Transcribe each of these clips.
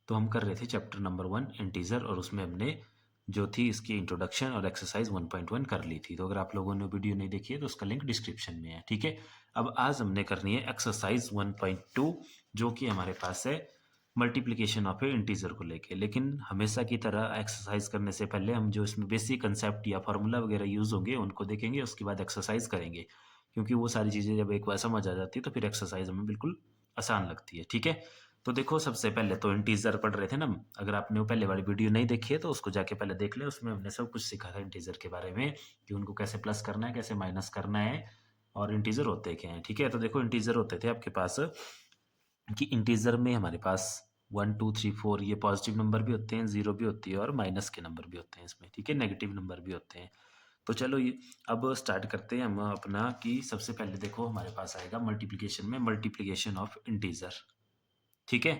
तो हम कर रहे थे चैप्टर नंबर 1 इंटीजर, और उसमें हमने जो थी इसकी इंट्रोडक्शन और एक्सरसाइज 1.1 कर ली थी। तो अगर आप लोगों ने वीडियो नहीं देखी है तो उसका लिंक डिस्क्रिप्शन में है, ठीक है। अब आज हमने करनी है एक्सरसाइज 1.2, जो कि हमारे पास है मल्टीप्लिकेशन ऑफ ए इंटीजर को लेके। लेकिन हमेशा की तरह एक्सरसाइज करने से पहले हम जो इसमें बेसिक कंसेप्ट या फार्मूला वगैरह यूज़ होंगे उनको देखेंगे, उसके बाद एक्सरसाइज करेंगे, क्योंकि वो सारी चीज़ें जब एक बार समझ आ जाती है तो फिर एक्सरसाइज हमें बिल्कुल आसान लगती है, ठीक है। तो देखो, सबसे पहले तो इंटीजर पढ़ रहे थे ना हम। अगर आपने वो पहले वाली वीडियो नहीं देखी है तो उसको जाके पहले देख ले, उसमें हमने सब कुछ सीखा था इंटीजर के बारे में, कि उनको कैसे प्लस करना है, कैसे माइनस करना है, और इंटीजर होते क्या हैं, ठीक है। तो देखो, इंटीजर होते थे आपके पास कि इंटीजर में हमारे पास 1 2 3 4 ये पॉजिटिव नंबर भी होते हैं, जीरो भी होती है, और माइनस के नंबर भी होते हैं इसमें, ठीक है, नेगेटिव नंबर भी होते हैं। तो चलो ये अब स्टार्ट करते हैं हम अपना, कि सबसे पहले देखो हमारे पास आएगा मल्टीप्लिकेशन में मल्टीप्लिकेशन ऑफ इंटीजर, ठीक है।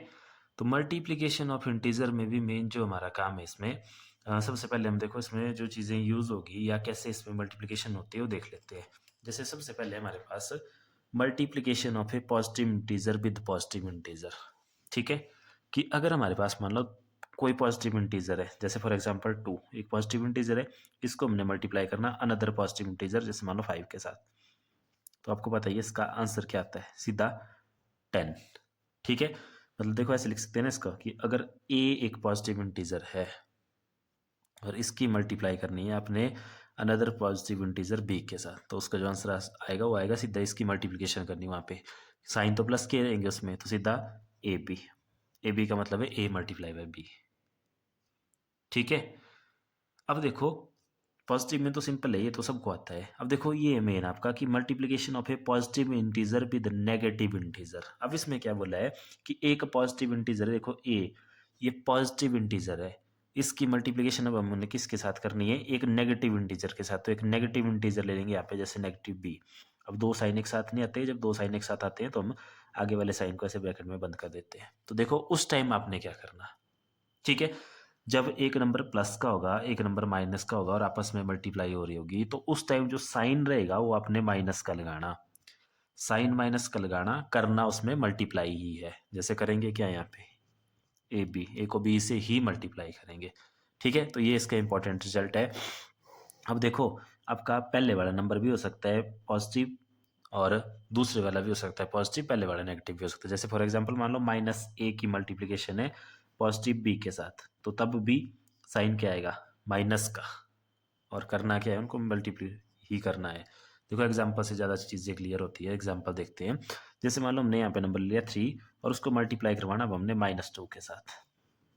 तो मल्टीप्लिकेशन ऑफ इंटीजर में भी मेन जो हमारा काम है इसमें, सबसे पहले हम देखो इसमें जो चीज़ें यूज़ होगी या कैसे इसमें मल्टीप्लिकेशन होती है वो देख लेते हैं। जैसे सबसे पहले हमारे पास multiplication of a positive integer with positive integer, ठीक है। कि अगर हमारे पास मान लो कोई पॉजिटिव इंटीजर है, जैसे फॉर एग्जांपल 2 एक पॉजिटिव इंटीजर है, इसको हमने मल्टीप्लाई करना अनदर पॉजिटिव इंटीजर, जैसे मान लो 5 के साथ, तो आपको बताइए इसका आंसर क्या आता है, सीधा 10, ठीक है। मतलब देखो ऐसे लिख सकते हैं ना इसका, कि अगर ए एक पॉजिटिव इंटीजर है और इसकी मल्टीप्लाई करनी है आपने अनदर पॉजिटिव इंटीजर बी के साथ, तो उसका जो आंसर आएगा वो आएगा सीधा इसकी मल्टीप्लिकेशन करनी, वहाँ पे साइन तो प्लस के रहेंगे उसमें, तो सीधा ए बी का मतलब है ए मल्टीप्लाई बाय बी, ठीक है। अब देखो, पॉजिटिव में तो सिंपल है, ये तो सबको आता है। अब देखो ये मेन आपका कि multiplication of a positive integer with negative integer. अब इसमें क्या बोला है कि एक पॉजिटिव इंटीजर है, देखो ए, ये पॉजिटिव इंटीजर है, इसकी मल्टीप्लिकेशन अब हमने किसके साथ करनी है, एक नेगेटिव इंटीजर के साथ। तो एक नेगेटिव इंटीजर ले लेंगे यहाँ पे, जैसे नेगेटिव बी। अब दो साइन एक साथ नहीं आते, जब दो साइन एक साथ आते हैं तो हम आगे वाले साइन को ऐसे ब्रैकेट में बंद कर देते हैं। तो देखो उस टाइम आपने क्या करना, ठीक है। जब एक नंबर प्लस का होगा, एक नंबर माइनस का होगा, और आपस में मल्टीप्लाई हो रही होगी, तो उस टाइम जो साइन रहेगा वो आपने माइनस का लगाना। साइन माइनस का लगाना, करना उसमें मल्टीप्लाई ही है। जैसे करेंगे क्या यहाँ पे, ए को बी से ही मल्टीप्लाई करेंगे, ठीक है। तो ये इसका इंपॉर्टेंट रिजल्ट है। अब देखो, आपका पहले वाला नंबर भी हो सकता है पॉजिटिव, और दूसरे वाला भी हो सकता है पॉजिटिव, पहले वाला नेगेटिव भी हो सकता है। जैसे फॉर एग्जांपल मान लो माइनस ए की मल्टीप्लिकेशन है पॉजिटिव बी के साथ, तो तब भी साइन क्या आएगा, माइनस का, और करना क्या है, उनको मल्टीप्लाई ही करना है। देखो एग्जांपल से ज़्यादा चीज़ें क्लियर होती है, एग्जांपल देखते हैं। जैसे मान लो हमने यहाँ पे नंबर लिया 3 और उसको मल्टीप्लाई करवाना अब हमने -2 के साथ,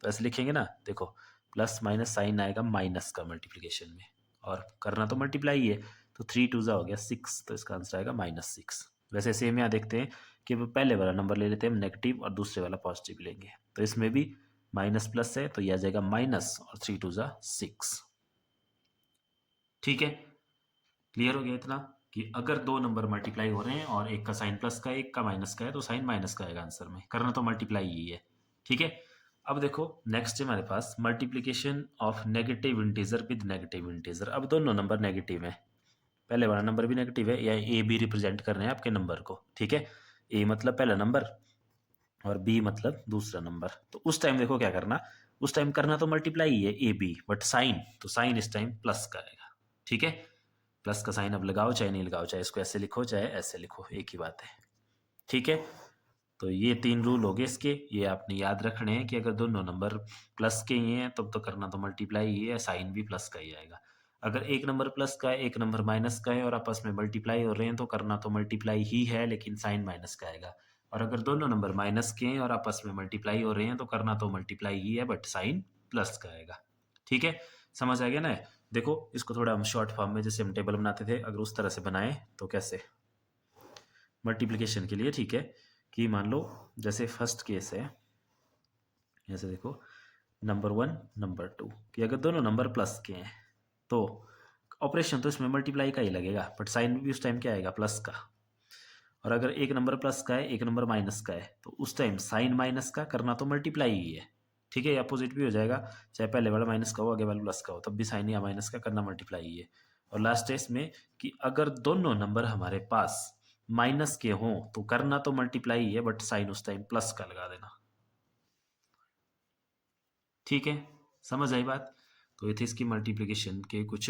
तो ऐसे लिखेंगे ना, देखो प्लस माइनस साइन आएगा माइनस का मल्टीप्लिकेशन में, और करना तो मल्टीप्लाई ही है, तो 3 2 हो गया 6, तो इसका आंसर आएगा -6। वैसे सेम यहाँ देखते हैं कि वो पहले वाला नंबर ले लेते हैं हम नेगेटिव, और दूसरे वाला पॉजिटिव लेंगे, तो इसमें भी माइनस प्लस है, तो यह आ जाएगा माइनस, और 3 2 6, ठीक है। क्लियर हो गया इतना, कि अगर दो नंबर मल्टीप्लाई हो रहे हैं और एक का साइन प्लस का है, एक का माइनस का है, तो साइन माइनस का आएगा आंसर में, करना तो मल्टीप्लाई ही है, ठीक है। अब देखो नेक्स्ट है हमारे पास multiplication of negative integer with negative integer. अब दोनों नंबर नेगेटिव है, पहले वाला नंबर भी नेगेटिव है, या ए बी रिप्रेजेंट कर रहे हैं आपके नंबर को, ठीक है। ए मतलब पहला नंबर और बी मतलब दूसरा नंबर, तो उस टाइम देखो क्या करना, उस टाइम करना तो मल्टीप्लाई ही है ए बी, बट साइन, तो साइन इस टाइम प्लस का आएगा, ठीक है। प्लस का साइन अब लगाओ चाहे नहीं लगाओ, चाहे इसको ऐसे लिखो चाहे ऐसे लिखो, एक ही बात है, ठीक है। तो ये 3 रूल हो गए इसके, ये आपने याद रखने हैं कि अगर दोनों नंबर प्लस के ही हैं तब तो करना तो मल्टीप्लाई ही है, साइन भी प्लस का ही आएगा। अगर एक नंबर प्लस का है एक नंबर माइनस का है और आपस में मल्टीप्लाई हो रहे हैं, तो करना तो मल्टीप्लाई ही है, लेकिन साइन माइनस का आएगा। और अगर दोनों नंबर माइनस के हैं और आपस में मल्टीप्लाई हो रहे हैं, तो करना तो मल्टीप्लाई ही है, बट साइन प्लस का आएगा, ठीक है। समझ आ गया ना। देखो इसको थोड़ा हम शॉर्ट फॉर्म में जैसे हम टेबल बनाते थे, अगर उस तरह से बनाए तो कैसे, मल्टीप्लिकेशन के लिए, ठीक है। कि मान लो जैसे फर्स्ट केस है, जैसे देखो नंबर 1 नंबर 2, कि अगर दोनों नंबर प्लस के हैं तो ऑपरेशन तो इसमें मल्टीप्लाई का ही लगेगा, बट साइन भी उस टाइम क्या आएगा, प्लस का। और अगर एक नंबर प्लस का है एक नंबर माइनस का है, तो उस टाइम साइन माइनस का, करना तो मल्टीप्लाई ही है, ठीक है। अपोजिट भी हो जाएगा, चाहे पहले वाला माइनस का हो आगे वाला प्लस का हो, तब भी साइन या माइनस का करना मल्टीप्लाई ही है। और लास्ट है इसमें कि अगर दोनों नंबर हमारे पास माइनस के हों तो करना तो मल्टीप्लाई ही है, बट साइन उस टाइम प्लस का लगा देना, ठीक है, समझ आई बात। तो ये थे इसकी मल्टीप्लिकेशन के कुछ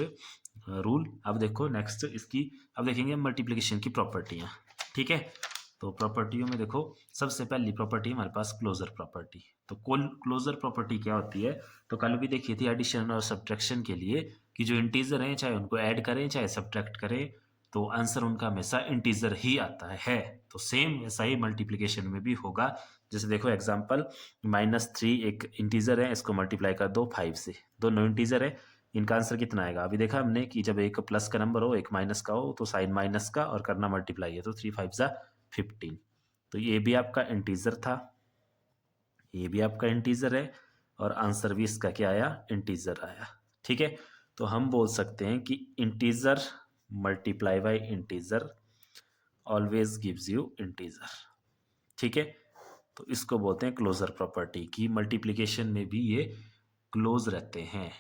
रूल। अब देखो नेक्स्ट इसकी, अब देखेंगे मल्टीप्लिकेशन की प्रॉपर्टियाँ। ठीक है, तो प्रॉपर्टियों में देखो सबसे पहली प्रॉपर्टी हमारे पास क्लोजर प्रॉपर्टी। तो क्लोजर प्रॉपर्टी क्या होती है, तो कल भी देखी थी एडिशन और सब्ट्रैक्शन के लिए कि जो इंटीजर हैं चाहे उनको ऐड करें चाहे सब्ट्रैक्ट करें तो आंसर उनका हमेशा इंटीजर ही आता है। तो सेम ऐसा ही मल्टीप्लिकेशन में भी होगा। जैसे देखो एग्जांपल, -3 एक इंटीजर है, इसको मल्टीप्लाई कर दो 5 से, दोनों इंटीजर है, इनका आंसर कितना आएगा। अभी देखा हमने कि जब एक प्लस का नंबर हो एक माइनस का हो तो साइन माइनस का और करना मल्टीप्लाई है, तो 3 5 जा 15। तो ये भी आपका इंटीजर था, ये भी आपका इंटीजर है और आंसर भी इसका क्या आया, इंटीजर आया। ठीक है, तो हम बोल सकते हैं कि integer multiply by integer always gives you integer. ठीक है, तो इसको बोलते हैं क्लोजर प्रॉपर्टी की मल्टीप्लिकेशन में भी ये क्लोज रहते हैं।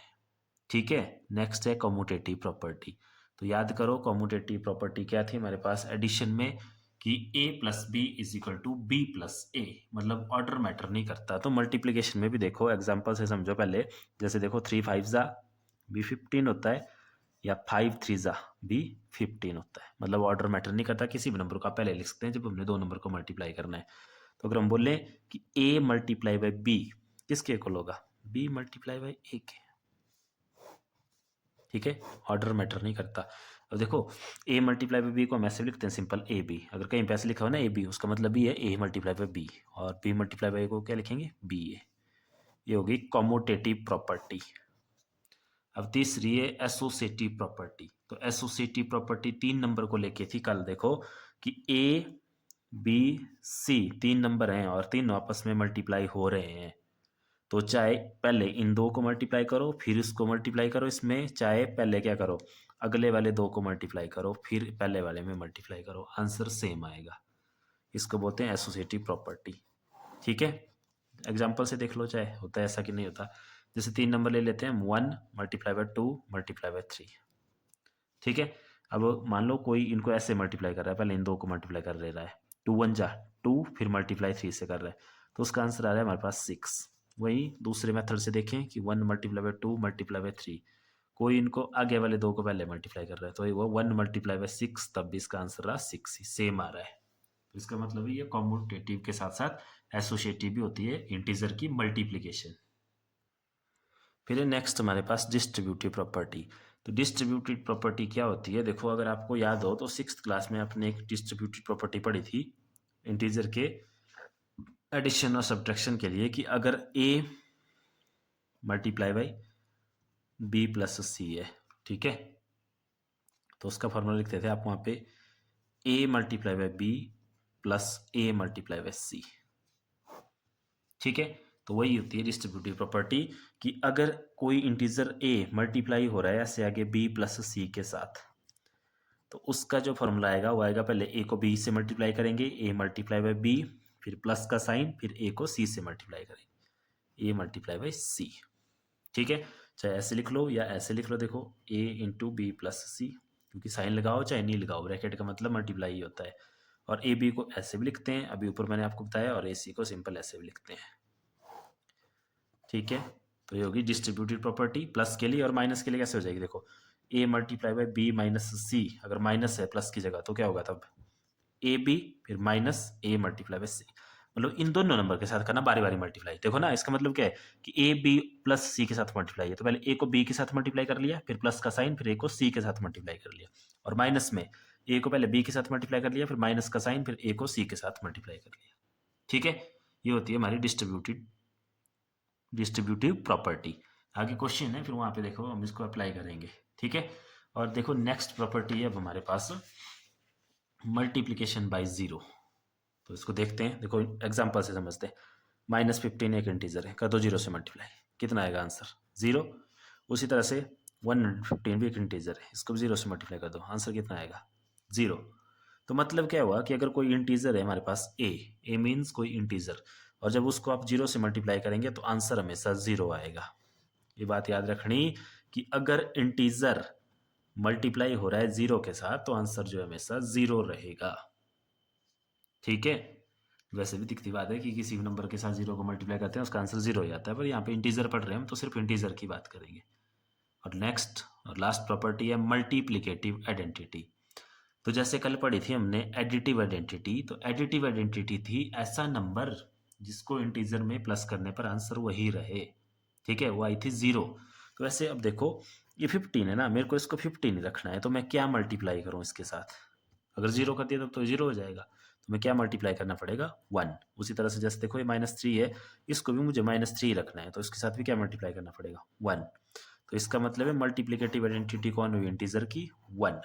ठीक है, नेक्स्ट है कॉम्यूटेटिव प्रॉपर्टी। तो याद करो कॉम्यूटेटिव प्रॉपर्टी क्या थी हमारे पास एडिशन में कि a plus b is equal to b plus a, मतलब ऑर्डर मैटर नहीं करता। तो मल्टीप्लिकेशन में भी देखो एग्जांपल से समझो पहले, जैसे देखो 3 5 जा बी 15 होता है या 5 3 जा बी 15 होता है, मतलब ऑर्डर मैटर नहीं करता, किसी भी नंबर को आप पहले लिख सकते हैं जब हमने दो नंबर को मल्टीप्लाई करना है। तो अगर हम बोले कि a मल्टीप्लाई बाई बी किसके इक्वल होगा, b मल्टीप्लाई बाई ए के। ठीक है, ऑर्डर मैटर नहीं करता। अब देखो a मल्टीप्लाई बाई बी को हम ऐसे भी लिखते हैं सिंपल ए बी, अगर कहीं पे ऐसे लिखा हो ना ए बी उसका मतलब भी है a मल्टीप्लाई बाई बी, और b मल्टीप्लाई बाई को क्या लिखेंगे बी ए। ये होगी कॉम्यूटेटिव प्रॉपर्टी। अब तीसरी है एसोसिएटिव प्रॉपर्टी। तो एसोसिएटिव प्रॉपर्टी 3 नंबर को लेके थी कल, देखो कि a b c 3 नंबर हैं और तीनों आपस में मल्टीप्लाई हो रहे हैं, तो चाहे पहले इन दो को मल्टीप्लाई करो फिर इसको मल्टीप्लाई करो इसमें, चाहे पहले क्या करो अगले वाले दो को मल्टीप्लाई करो फिर पहले वाले में मल्टीप्लाई करो, आंसर सेम आएगा। इसको बोलते हैं एसोसिएटिव प्रॉपर्टी। ठीक है, एग्जाम्पल से देख लो चाहे होता है ऐसा कि नहीं होता। जैसे 3 नंबर ले लेते हैं, 1 मल्टीप्लाई बाई 2 मल्टीप्लाई बाई 3। ठीक है, अब मान लो कोई इनको ऐसे मल्टीप्लाई कर रहा है, पहले इन दो को मल्टीप्लाई कर ले रहा है, 2 1 जा 2 फिर मल्टीप्लाई 3 से कर रहा है, तो उसका आंसर आ रहा है हमारे पास 6। वही दूसरे मेथड से देखें कि 1 मल्टीप्लाई बाई 2 मल्टीप्लाई बाई 3, कोई इनको आगे वाले दो को पहले मल्टीप्लाई कर रहा है, तो ये वो 1 मल्टीप्लाई बाई 6, तब भी इसका आंसर रहा 6 ही, सेम आ रहा है। तो इसका मतलब ये कॉम्यूटेटिव के साथ साथ एसोसिएटिव भी होती है इंटीजर की मल्टीप्लिकेशन। फिर नेक्स्ट हमारे पास डिस्ट्रीब्यूटिव प्रॉपर्टी। तो डिस्ट्रीब्यूटिव प्रॉपर्टी क्या होती है, देखो अगर आपको याद हो तो 6th क्लास में आपने एक डिस्ट्रीब्यूटिव प्रॉपर्टी पढ़ी थी इंटीजर के एडिशन और सब्ट्रैक्शन के लिए कि अगर a multiply by b plus c है, ठीक है, तो उसका फॉर्मूला लिखते थे आप वहाँ पे a multiply by b plus a multiply by c. ठीक है, तो वही होती है डिस्ट्रीब्यूटिव प्रॉपर्टी कि अगर कोई इंटीजर a मल्टीप्लाई हो रहा है ऐसे आगे b प्लस सी के साथ, तो उसका जो फॉर्मूला आएगा वो आएगा पहले a को b से मल्टीप्लाई करेंगे a मल्टीप्लाई बाई बी, फिर प्लस का साइन, फिर a को c से मल्टीप्लाई करेंगे a मल्टीप्लाई बाई सी। ठीक है, चाहे ऐसे लिख लो या ऐसे लिख लो, देखो a इंटू बी प्लस सी, क्योंकि साइन लगाओ चाहे नहीं लगाओ ब्रैकेट का मतलब मल्टीप्लाई ही होता है। और ए बी को ऐसे भी लिखते हैं अभी ऊपर मैंने आपको बताया, और ए सी को सिंपल ऐसे भी लिखते हैं। ठीक है, तो ये होगी डिस्ट्रीब्यूटिव प्रॉपर्टी। प्लस के लिए और माइनस के लिए कैसे हो जाएगी, देखो a multiply by b minus c, अगर माइनस है प्लस की जगह तो क्या होगा तब ए बी फिर माइनस a मल्टीप्लाई बाई सी, मतलब इन दोनों नंबर के साथ करना बारी बारी मल्टीप्लाई। देखो ना इसका मतलब क्या है कि a b प्लस सी के साथ मल्टीप्लाई है, तो पहले a को b के साथ मल्टीप्लाई कर लिया, फिर प्लस का साइन, फिर a को c के साथ मल्टीप्लाई कर लिया, और माइनस में a को पहले b के साथ मल्टीप्लाई कर लिया, फिर माइनस का साइन, फिर a को c के साथ मल्टीप्लाई कर लिया। ठीक है, ये होती है हमारी डिस्ट्रीब्यूटिव प्रॉपर्टी। आगे क्वेश्चन है फिर वहाँ पे देखो हम इसको अप्लाई करेंगे। ठीक है, और देखो नेक्स्ट प्रॉपर्टी है अब हमारे पास मल्टीप्लिकेशन बाय जीरो। तो इसको देखते हैं, देखो एग्जांपल से समझते हैं। -15 एक इंटीजर है, कर दो जीरो से मल्टीप्लाई, कितना आएगा आंसर 0। उसी तरह से 115 भी एक इंटीजर है, इसको भी जीरो से मल्टीप्लाई कर दो, आंसर कितना आएगा 0। तो मतलब क्या हुआ कि अगर कोई इंटीजर है हमारे पास ए मीन्स कोई इंटीजर, और जब उसको आप जीरो से मल्टीप्लाई करेंगे तो आंसर हमेशा 0 आएगा। ये बात याद रखनी कि अगर इंटीजर मल्टीप्लाई हो रहा है 0 के साथ तो आंसर जो है हमेशा 0 रहेगा। ठीक है, वैसे भी दिखती बात है कि किसी भी नंबर के साथ जीरो को मल्टीप्लाई करते हैं उसका आंसर जीरो हो जाता है, पर यहाँ पे इंटीजर पढ़ रहे हैं हम तो सिर्फ इंटीजर की बात करेंगे। और नेक्स्ट और लास्ट प्रॉपर्टी है मल्टीप्लिकेटिव आइडेंटिटी। तो जैसे कल पढ़ी थी हमने एडिटिव आइडेंटिटी, तो एडिटिव आइडेंटिटी थी ऐसा नंबर जिसको इंटीजर में प्लस करने पर आंसर वही रहे, ठीक है, वो आई थी जीरो। तो वैसे अब देखो ये 15 है ना, मेरे को इसको 15 ही रखना है, तो मैं क्या मल्टीप्लाई करूँ इसके साथ? अगर जीरो कर दिया तो जीरो हो जाएगा, तो मैं क्या मल्टीप्लाई करना पड़ेगा? 1। उसी तरह से जैसे देखो ये -3 है, इसको भी मुझे -3 रखना है, तो इसके साथ भी क्या मल्टीप्लाई करना पड़ेगा? 1। तो इसका मतलब है मल्टीप्लिकेटिव आइडेंटिटी कौन हुई इंटीजर की? 1।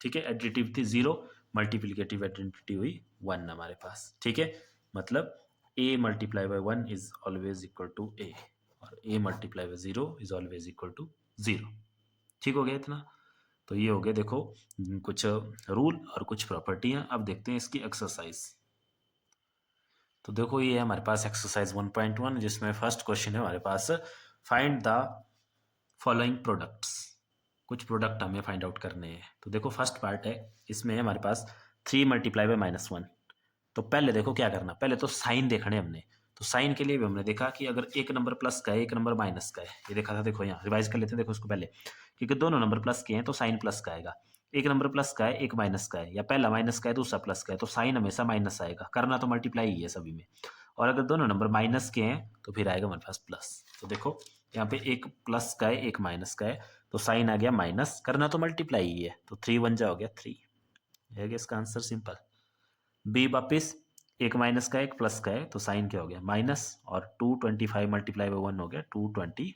ठीक है, एडिटिव थी 0, मल्टीप्लिकेटिव आइडेंटिटी हुई 1 हमारे पास, ठीक है। मतलब a multiply by 1 is always equal to a, और a multiply by 0 is always equal to 0। ठीक हो गया इतना? तो ये हो गया देखो कुछ रूल और कुछ प्रॉपर्टियां। अब देखते हैं इसकी एक्सरसाइज। तो देखो ये है हमारे पास एक्सरसाइज 1.1, जिसमें फर्स्ट क्वेश्चन है हमारे पास, फाइंड द फॉलोइंग प्रोडक्ट्स। कुछ प्रोडक्ट हमें फाइंड आउट करने हैं। तो देखो फर्स्ट पार्ट है, इसमें है हमारे पास 3 मल्टीप्लाई बाय -1। तो पहले देखो क्या करना, पहले तो साइन देखने हमने। तो साइन के लिए भी हमने देखा कि अगर एक नंबर प्लस का है एक नंबर माइनस का है, ये देखा था। देखो यहाँ रिवाइज कर लेते हैं, देखो इसको पहले, क्योंकि दोनों नंबर प्लस के हैं तो साइन प्लस का आएगा। एक नंबर प्लस का है एक माइनस का है, या पहला माइनस का है दूसरा प्लस का है, तो साइन हमेशा माइनस आएगा, करना तो मल्टीप्लाई ही है सभी में। और अगर दोनों नंबर माइनस के हैं तो फिर आएगा हमारे पास प्लस। तो देखो यहाँ पे एक प्लस का है एक माइनस का है, तो साइन आ गया माइनस, करना तो मल्टीप्लाई ही है, तो 3 1 जा हो गया 3। है गया इसका आंसर सिंपल। बी वापिस एक माइनस का एक प्लस का है, तो साइन क्या हो गया माइनस, और 225 मल्टीप्लाई बाई 1 हो गया 225।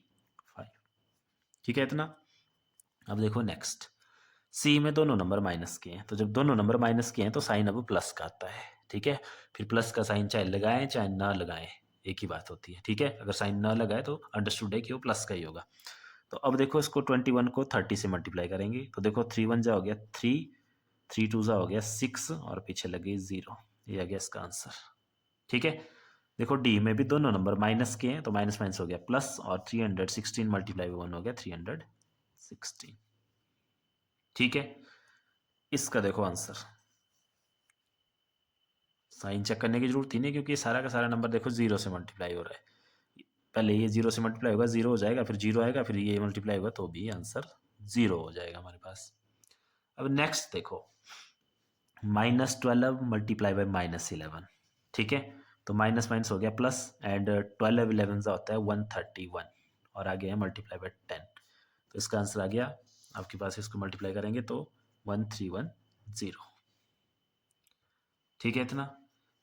ठीक है इतना। अब देखो नेक्स्ट, सी में दोनों नंबर माइनस के हैं, तो जब दोनों नंबर माइनस के हैं तो साइन अब प्लस का आता है, ठीक है। फिर प्लस का साइन चाहे लगाएं चाहे ना लगाएं, एक ही बात होती है, ठीक है। अगर साइन ना लगाए तो अंडरस्टूड है कि वो प्लस का ही होगा। तो अब देखो इसको 21 को 30 से मल्टीप्लाई करेंगे, तो देखो 3 1 जा हो गया 3, 3 2 जा हो गया 6, और पीछे लगे 0। ये आ गया इसका आंसर, ठीक है। देखो डी में भी दोनों नंबर माइनस के हैं, तो माइनस माइनस हो गया प्लस, और 316 मल्टीप्लाई बाई 1 हो गया 316। ठीक है, इसका देखो आंसर। साइन चेक करने की जरूरत ही नहीं, क्योंकि सारा का सारा नंबर देखो जीरो से मल्टीप्लाई हो रहा है। पहले ये जीरो से मल्टीप्लाई होगा, जीरो हो जाएगा, फिर जीरो आएगा, फिर ये मल्टीप्लाई होगा तो भी आंसर जीरो हो जाएगा हमारे पास। अब नेक्स्ट देखो, -12 मल्टीप्लाई बाय -11, ठीक है। तो माइनस माइनस हो गया प्लस, एंड 12 11 का होता है 131, और आगे है मल्टीप्लाई बाय 10। तो इसका आंसर आ गया आपके पास, इसको मल्टीप्लाई करेंगे तो 1310। ठीक है इतना।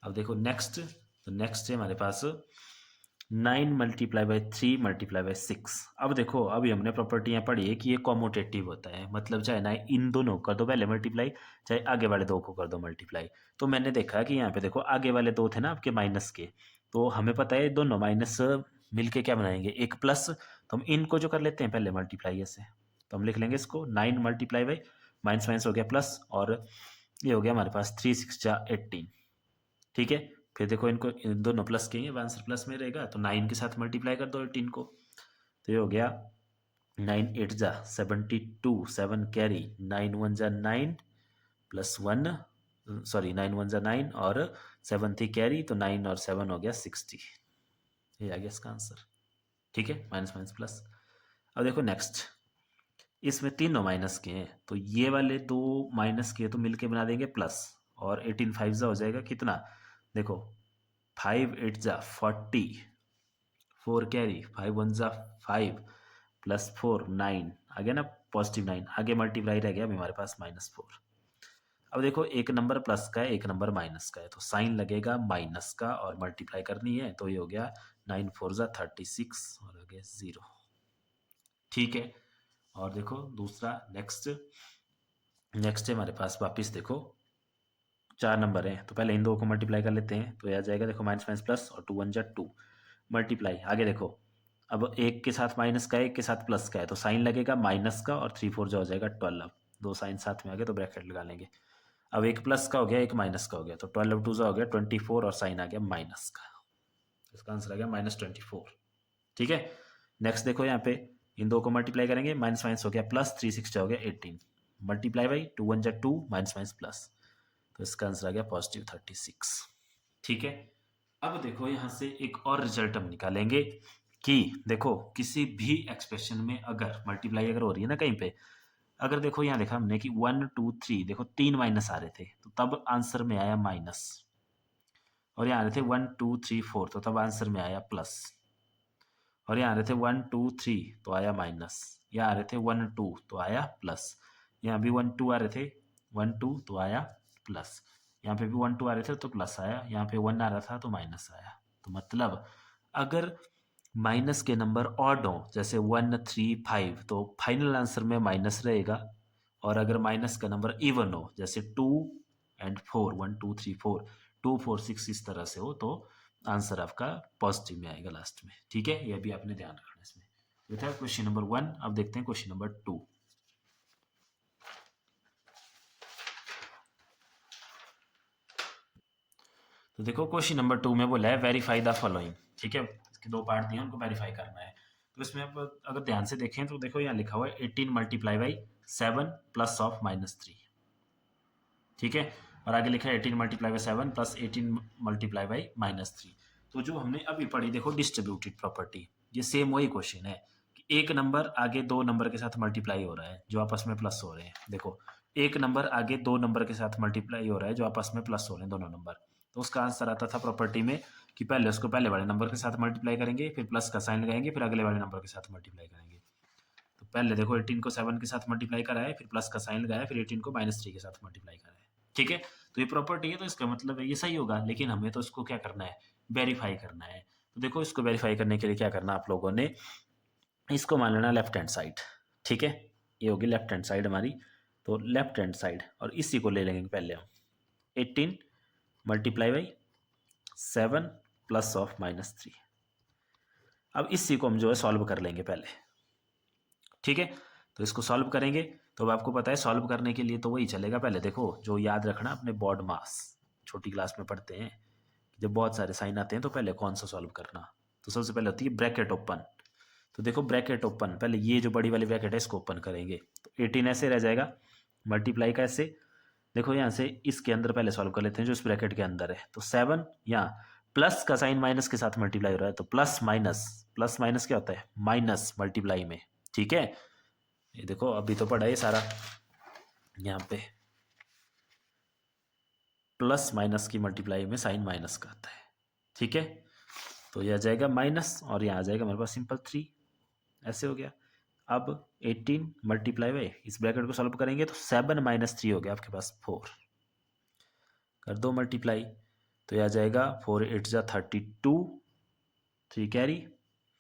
अब देखो नेक्स्ट, तो नेक्स्ट है हमारे पास 9 मल्टीप्लाई बाय 3 मल्टीप्लाई बाय 6। अब देखो अभी हमने प्रॉपर्टियां पढ़ी है कि ये कॉमोटेटिव होता है, मतलब चाहे ना इन दोनों कर दो पहले मल्टीप्लाई, चाहे आगे वाले दो को कर दो मल्टीप्लाई। तो मैंने देखा कि यहाँ पे देखो आगे वाले दो थे ना आपके माइनस के, तो हमें पता है दोनों माइनस मिलके क्या बनाएंगे एक प्लस, तो हम इनको जो कर लेते हैं पहले मल्टीप्लाई ऐसे, तो हम लिख लेंगे इसको 9 मल्टीप्लाई बाई माइनस माइनस हो गया प्लस, और ये हो गया हमारे पास 3 6 जा 18, ठीक है। फिर देखो इनको इन दोनों प्लस के हैं, आंसर प्लस में रहेगा, तो 9 के साथ मल्टीप्लाई कर दो 18 को, तो ये हो गया 9 8 जा 72, 7 कैरी, 9 1 जा 9 प्लस 1, सॉरी 9 1 जा 9, और 7 थी कैरी, तो 9 और 7 हो गया 60। ये आ गया इसका आंसर, ठीक है, माइनस माइनस प्लस। अब देखो नेक्स्ट, इसमें तीनों माइनस के हैं, तो ये वाले दो माइनस के तो मिलके बना देंगे प्लस, और 18 5 जा हो जाएगा कितना, देखो 5 8 जा 40, 4 कैरी, 5 1 जा 5 प्लस 4 9, आ गया ना पॉजिटिव 9, आगे मल्टीप्लाई रह गया अभी हमारे पास -4। अब देखो एक नंबर प्लस का है एक नंबर माइनस का है, तो साइन लगेगा माइनस का, और मल्टीप्लाई करनी है, तो ये हो गया 9 4 जा 36, और हो गया 0। ठीक है। और देखो दूसरा नेक्स्ट, नेक्स्ट है हमारे पास वापिस देखो 4 नंबर है, तो पहले इन दो को मल्टीप्लाई कर लेते हैं, तो यह आ जाएगा देखो माइनस माइनस प्लस, और 2 1 जा 2 मल्टीप्लाई। आगे देखो अब एक के साथ माइनस का है एक के साथ प्लस का है, तो साइन लगेगा माइनस का, और 3 4 जो हो जाएगा 12, दो साइन साथ में आ गए तो ब्रैकेट लगा लेंगे। अब एक प्लस का हो गया एक माइनस का हो गया, तो 12 2 हो गया 24, और साइन आ गया माइनस का, इसका आंसर आ गया -24। ठीक है। नेक्स्ट देखो यहाँ पे इन दो को मल्टीप्लाई करेंगे, माइनस माइनस हो गया प्लस, 3 6 हो गया 18, मल्टीप्लाई बाई 2 1 जा 2 माइनस माइनस प्लस, तो इसका आंसर आ गया +36। ठीक है। अब देखो यहाँ से एक और रिजल्ट हम निकालेंगे कि देखो किसी भी एक्सप्रेशन में अगर मल्टीप्लाई अगर हो रही है ना कहीं पे, अगर देखो यहाँ देखा हमने कि 1 2 3 देखो 3 माइनस आ रहे थे तो तब आंसर में आया माइनस, और यहाँ आ रहे थे 1 2 3 4 तो तब आंसर में आया प्लस, और यहाँ आ रहे थे 1 2 3 तो आया माइनस, यहाँ आ रहे थे 1 2 तो आया प्लस, यहाँ भी 1 2 आ रहे थे 1 2 तो आया प्लस, यहाँ पे भी 1 2 आ रहे थे तो प्लस आया, यहाँ पे 1 आ रहा था तो माइनस आया। तो मतलब अगर माइनस के नंबर ऑड हो जैसे 1 3 5 तो फाइनल आंसर में माइनस रहेगा, और अगर माइनस का नंबर इवन हो जैसे 2 एंड 4 1 2 3 4 2 4 6 इस तरह से हो तो आंसर आपका पॉजिटिव में आएगा लास्ट में। ठीक है, ये भी आपने ध्यान रखना इसमें। ये था क्वेश्चन नंबर 1। अब देखते हैं क्वेश्चन नंबर 2। तो देखो क्वेश्चन नंबर 2 में बोला है वेरीफाई द फॉलोइंग। ठीक है, इसके दो पार्ट दिए उनको वेरीफाई करना है। तो इसमें आप अगर ध्यान से देखें तो देखो यहाँ लिखा हुआ है 18 मल्टीप्लाई बाई 7 प्लस ऑफ -3। ठीक है, और आगे लिखा है 18 multiply by 7 plus 18 multiply by -3। तो जो हमने अभी पढ़ी देखो डिस्ट्रीब्यूटेड प्रॉपर्टी, ये सेम वही क्वेश्चन है कि एक नंबर आगे दो नंबर के साथ मल्टीप्लाई हो रहा है जो आपस में प्लस हो रहे हैं। देखो एक नंबर आगे दो नंबर के साथ मल्टीप्लाई हो रहा है जो आपस में प्लस हो रहे हैं दोनों नंबर। तो उसका आंसर आता था प्रॉपर्टी में कि पहले उसको पहले वाले नंबर के साथ मल्टीप्लाई करेंगे, फिर प्लस का साइन लगाएंगे, फिर अगले वाले नंबर के साथ मल्टीप्लाई करेंगे। तो पहले देखो 18 को 7 के साथ मल्टीप्लाई करा है, फिर प्लस का साइन लगाया, फिर 18 को -3 के साथ मल्टीप्लाई करा है। ठीक है, तो ये प्रॉपर्टी है तो इसका मतलब है ये सही होगा, लेकिन हमें तो इसको क्या करना है, वेरीफाई करना है। तो देखो इसको वेरीफाई करने के लिए क्या करना आप लोगों ने, इसको मान लेना लेफ्ट हैंड साइड। ठीक है, ये होगी लेफ्ट हैंड साइड हमारी। तो लेफ्ट हैंड साइड और इसी को ले लेंगे पहले हम 18 मल्टीप्लाई बाई 7 प्लस ऑफ -3। अब इसी को हम जो है सॉल्व कर लेंगे पहले। ठीक है, तो इसको सॉल्व करेंगे तो अब आपको पता है सॉल्व करने के लिए तो वही चलेगा। पहले देखो जो याद रखना अपने बॉड मास, छोटी क्लास में पढ़ते हैं जब बहुत सारे साइन आते हैं तो पहले कौन सा सॉल्व करना। तो सबसे पहले होती है ब्रैकेट ओपन। तो देखो ब्रैकेट ओपन, पहले ये जो बड़ी वाली ब्रैकेट है इसको ओपन करेंगे तो 18 ऐसे रह जाएगा, मल्टीप्लाई का ऐसे। देखो यहाँ से इसके अंदर पहले सॉल्व कर लेते हैं जो इस ब्रैकेट के अंदर है। तो 7 यहाँ प्लस का साइन माइनस के साथ मल्टीप्लाई हो रहा है तो प्लस माइनस क्या होता है, माइनस मल्टीप्लाई में। ठीक है, ये देखो अभी तो पढ़ा है सारा, यहाँ पे प्लस माइनस की मल्टीप्लाई में साइन माइनस का आता है। ठीक है, तो यह आ जाएगा माइनस और यहाँ आ जाएगा हमारे पास सिंपल 3, ऐसे हो गया। अब 18 मल्टीप्लाई बाई इस ब्रैकेट को सॉल्व करेंगे तो 7 -3 हो गया आपके पास 4, कर दो मल्टीप्लाई तो यह आ जाएगा 4 8 जा 32, 3 कैरी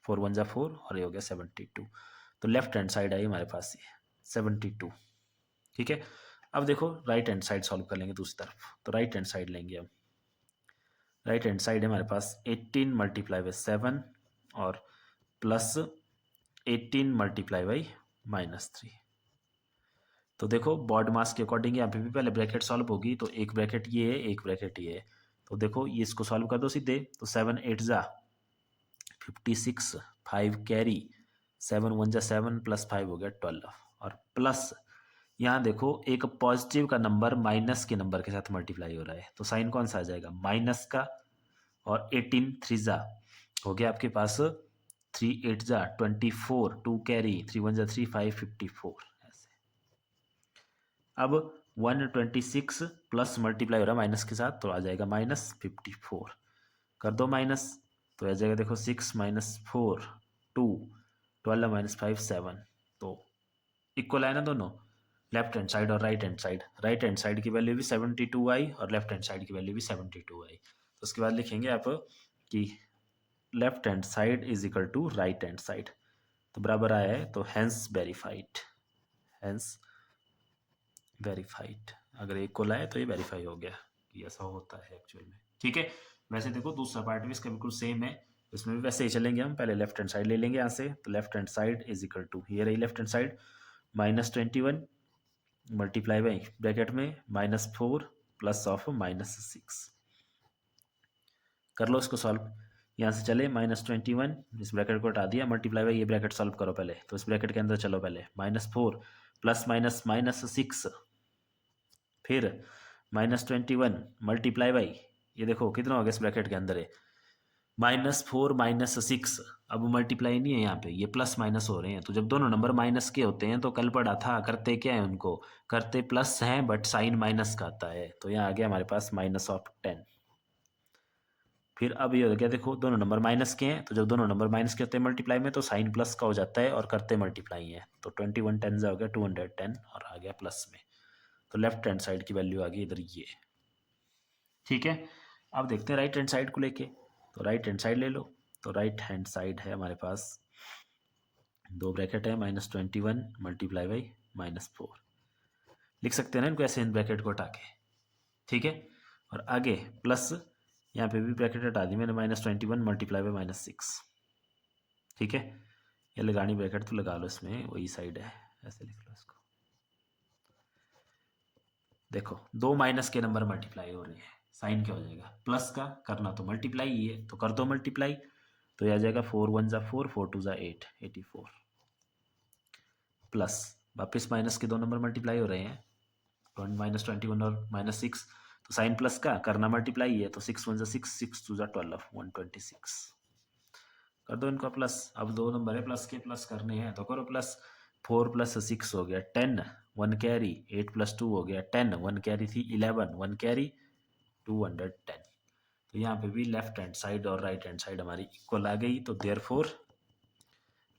4 1 जा 4 और ये हो गया 72। तो लेफ्ट हैंड साइड आई हमारे पास ये 72। ठीक है, अब देखो राइट हैंड साइड सॉल्व कर लेंगे दूसरी तरफ। तो राइट हैंड साइड लेंगे हम, राइट हैंड साइड है हमारे पास 18 मल्टीप्लाई बाई 7 और प्लस 18 मल्टीप्लाई बाई -3। तो देखो बॉड मास के अकॉर्डिंग यहाँ पे भी पहले ब्रैकेट सॉल्व होगी तो एक ब्रैकेट ये है एक ब्रैकेट ये है। तो देखो ये इसको सॉल्व कर दो सीधे, तो 7 8 जा 56, 5 कैरी 7 1 जा 7 प्लस 5 हो गया 12, और प्लस यहाँ देखो एक पॉजिटिव का नंबर माइनस के नंबर के साथ मल्टीप्लाई हो रहा है तो साइन कौन सा आ जाएगा, माइनस का। और 18 3 जा हो गया आपके पास 3 8 जा 24, 2 कैरी 3 1 जा 3 5 54 ऐसे। अब 126 प्लस मल्टीप्लाई हो रहा है माइनस के साथ तो आ जाएगा -54, कर दो माइनस तो आ जाएगा देखो 6 -4 2 12 -5 7। तो इक्वल है ना दोनों, लेफ्ट हैंड साइड और right hand side. Right hand side की वैल्यू भी 72 आई और लेफ्ट हैंड साइड की वैल्यू भी 72 आई। तो उसके बाद लिखेंगे आप कि left hand side is equal to right hand side, तो बराबर आया है तो हैंस वेरीफाइड, हैंस वेरीफाइड। अगर इक्वल आए तो ये वेरीफाई हो गया कि ऐसा होता है एक्चुअल में। ठीक है, वैसे देखो दूसरा पार्ट भी इसका बिल्कुल सेम है, इसमें भी वैसे ही चलेंगे हम। पहले लेफ्ट हैंड साइड ले लेंगे यहाँ से, तो left hand side is equal to ये रही left hand side -21 multiply by bracket में -4 प्लस ऑफ -6, कर लो इसको सॉल्व। यहाँ से चले -21 इस ब्रैकेट को हटा दिया, मल्टीप्लाई बाई ये ब्रैकेट सॉल्व करो पहले। तो इस ब्रैकेट के अंदर चलो पहले -4 प्लस -6 फिर -21 मल्टीप्लाई बाई ये देखो कितना हो गया इस ब्रैकेट के अंदर है, -4 -6। अब मल्टीप्लाई नहीं है यहाँ पे, ये प्लस माइनस हो रहे हैं। तो जब दोनों नंबर माइनस के होते हैं तो कल पढ़ा था करते क्या है उनको, करते प्लस हैं बट साइन माइनस का आता है। तो यहाँ आ गया हमारे पास -10। फिर अब ये हो गया, देखो दोनों नंबर माइनस के हैं, तो जब दोनों नंबर माइनस के होते हैं मल्टीप्लाई में तो साइन प्लस का हो जाता है और करते मल्टीप्लाई है। तो 21 10 हो गया 210 और आ गया प्लस में। तो लेफ्ट हैंड साइड की वैल्यू आ गई इधर ये। ठीक है, अब देखते हैं राइट हैंड साइड को लेके। तो राइट हैंड साइड ले लो। तो राइट हैंड साइड है हमारे पास, दो ब्रैकेट है, -21 मल्टीप्लाई बाई -4। लिख सकते हैं ना इनको ऐसे, इन ब्रैकेट को हटा के। ठीक है, और आगे प्लस, यहाँ पे भी ब्रैकेट हटा दी मैंने, -21 मल्टीप्लाई बाई -6। ठीक है, ये लगानी ब्रैकेट तो लगा लो इसमें, वही साइड है, ऐसे लिख लो इसको। देखो दो माइनस के नंबर मल्टीप्लाई हो रहे हैं, साइन क्या हो जाएगा, प्लस का करना तो मल्टीप्लाई ही है, तो कर दो मल्टीप्लाई। तो यह आ जाएगा 4 1 ज़ा 4, 4 2 ज़ा 8, 84 प्लस वापस माइनस के दो नंबर मल्टीप्लाई हो रहे हैं, -21 और -6। तो साइन प्लस का करना मल्टीप्लाई है, तो 6 1 ज़ा 6, 6 2 ज़ा 12, 126 कर दो इनका प्लस। अब दो नंबर है प्लस के, प्लस करने हैं तो करो प्लस। 4 + 6 हो गया 10, 1 कैरी, 8 + 2 हो गया 10, 1 कैरी थी 11, 1 कैरी 210। तो यहाँ पे भी लेफ्ट हैंड साइड और राइट हैंड साइड हमारी इक्वल आ गई। तो therefore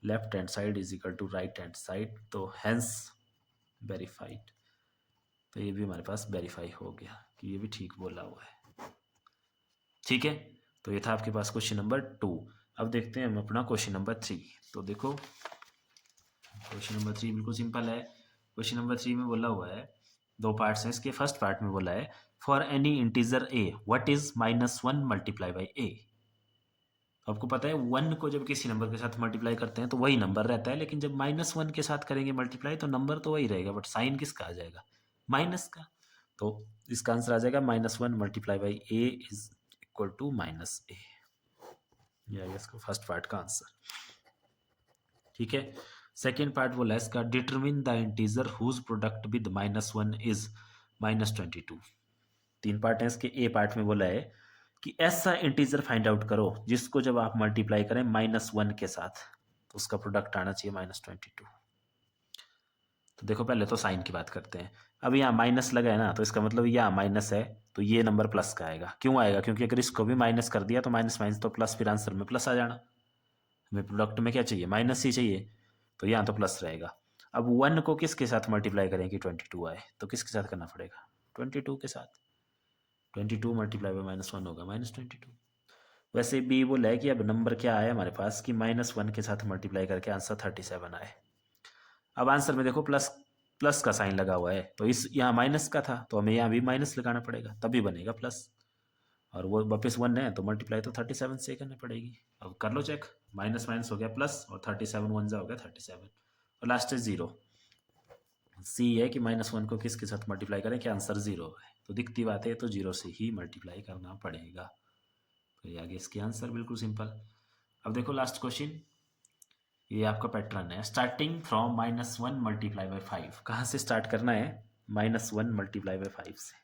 left hand side is equal to right hand side, तो हेंस वेरीफाइड। तो ये भी हमारे पास वेरीफाई हो गया कि ये भी ठीक बोला हुआ है। ठीक है, तो ये था आपके पास क्वेश्चन नंबर 2। अब देखते हैं हम अपना क्वेश्चन नंबर 3। तो देखो क्वेश्चन नंबर 3 बिल्कुल सिंपल है। क्वेश्चन नंबर 3 में बोला हुआ है, दो पार्ट्स हैं इसके। फर्स्ट पार्ट में बोला है for any integer a what is -1 multiply by a। आपको पता है 1 को जब किसी नंबर के साथ मल्टीप्लाई करते हैं तो वही नंबर रहता है, लेकिन जब -1 के साथ करेंगे मल्टीप्लाई तो नंबर तो वही रहेगा, बट साइन किसका आ जाएगा, माइनस का। तो इसका आंसर आ जाएगा -1 multiply by a is equal to -a। ये आ गया इसका फर्स्ट पार्ट का आंसर। ठीक है, सेकेंड पार्ट बोला है इसका, determine the integer whose product with -1 is -22। तीन पार्ट है इसके। ए पार्ट में बोला है कि ऐसा इंटीजर फाइंड आउट करो जिसको जब आप मल्टीप्लाई करें -1 के साथ तो उसका प्रोडक्ट आना चाहिए -22। तो देखो पहले तो साइन की बात करते हैं। अब यहाँ माइनस लगा है ना, तो इसका मतलब यहाँ माइनस है तो ये नंबर प्लस का आएगा। क्यों आएगा, क्योंकि अगर इसको भी माइनस कर दिया तो माइनस माइनस तो प्लस, फिर आंसर में प्लस आ जाना। हमें प्रोडक्ट में क्या चाहिए, माइनस ही चाहिए, तो यहाँ तो प्लस रहेगा। अब 1 को किसके साथ मल्टीप्लाई करें कि 22 आए, तो किसके साथ करना पड़ेगा, 22 के साथ। 22 मल्टीप्लाई बाई -1 होगा -22। वैसे बी बोला है कि अब नंबर क्या आया हमारे पास कि -1 के साथ मल्टीप्लाई करके आंसर 37 आए। अब आंसर में देखो प्लस प्लस का साइन लगा हुआ है, तो इस यहाँ माइनस का था तो हमें यहाँ भी माइनस लगाना पड़ेगा तभी बनेगा प्लस। और वो वापस 1 है तो मल्टीप्लाई तो 37 से करनी पड़ेगी। अब कर लो चेक, माइनस माइनस हो गया प्लस और 37 1 जा हो गया 37 और लास्ट है 0। सी है कि -1 को किसके साथ मल्टीप्लाई करें कि आंसर 0 है, तो दिखती बात है तो 0 से ही मल्टीप्लाई करना पड़ेगा। तो ये आगे इसके आंसर बिल्कुल सिंपल। अब देखो लास्ट क्वेश्चन, ये आपका पैटर्न है, स्टार्टिंग फ्रॉम -1 मल्टीप्लाई बाई 5। कहाँ से स्टार्ट करना है, -1 मल्टीप्लाई बाई 5 से।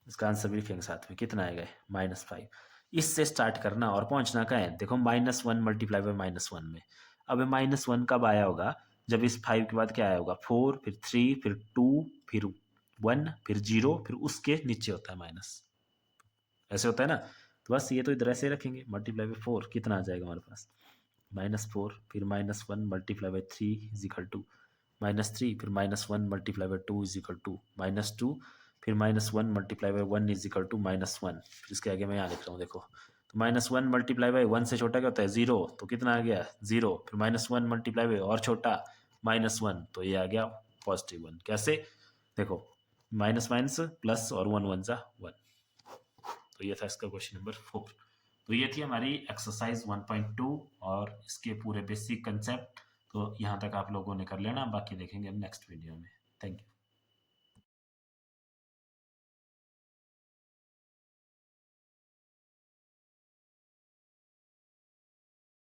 इसका आंसर भी लिखेंगे साथ में, कितना आएगा -5। इससे स्टार्ट करना और पहुंचना कहाँ है, देखो -1 मल्टीप्लाई बाई -1 में। अब -1 कब आया होगा, जब इस 5 के बाद क्या आया होगा, 4 फिर 3 फिर 2 फिर 1 फिर 0 फिर उसके नीचे होता है माइनस, ऐसे होता है ना। तो बस ये तो इधर ऐसे रखेंगे, मल्टीप्लाई बाई 4 कितना आ जाएगा हमारे पास, -4 फिर -1 multiply by 3 is equal to -3 फिर -1 multiply by 2 is equal to -2 फिर -1 multiply by 1 is equal to -1। फिर इसके आगे मैं यहाँ लिख रहा हूँ देखो, तो -1 मल्टीप्लाई बाई 1 से छोटा क्या होता है 0, तो कितना आ गया 0। फिर -1 मल्टीप्लाई बाई और छोटा -1, तो ये आ गया +1। कैसे, देखो माइनस माइनस प्लस और 1 1 जा 1। तो ये था इसका क्वेश्चन नंबर 4। तो ये थी हमारी एक्सरसाइज 1.2 और इसके पूरे बेसिक कंसेप्ट। तो यहाँ तक आप लोगों ने कर लेना, बाकी देखेंगे हम नेक्स्ट वीडियो में। Thank you.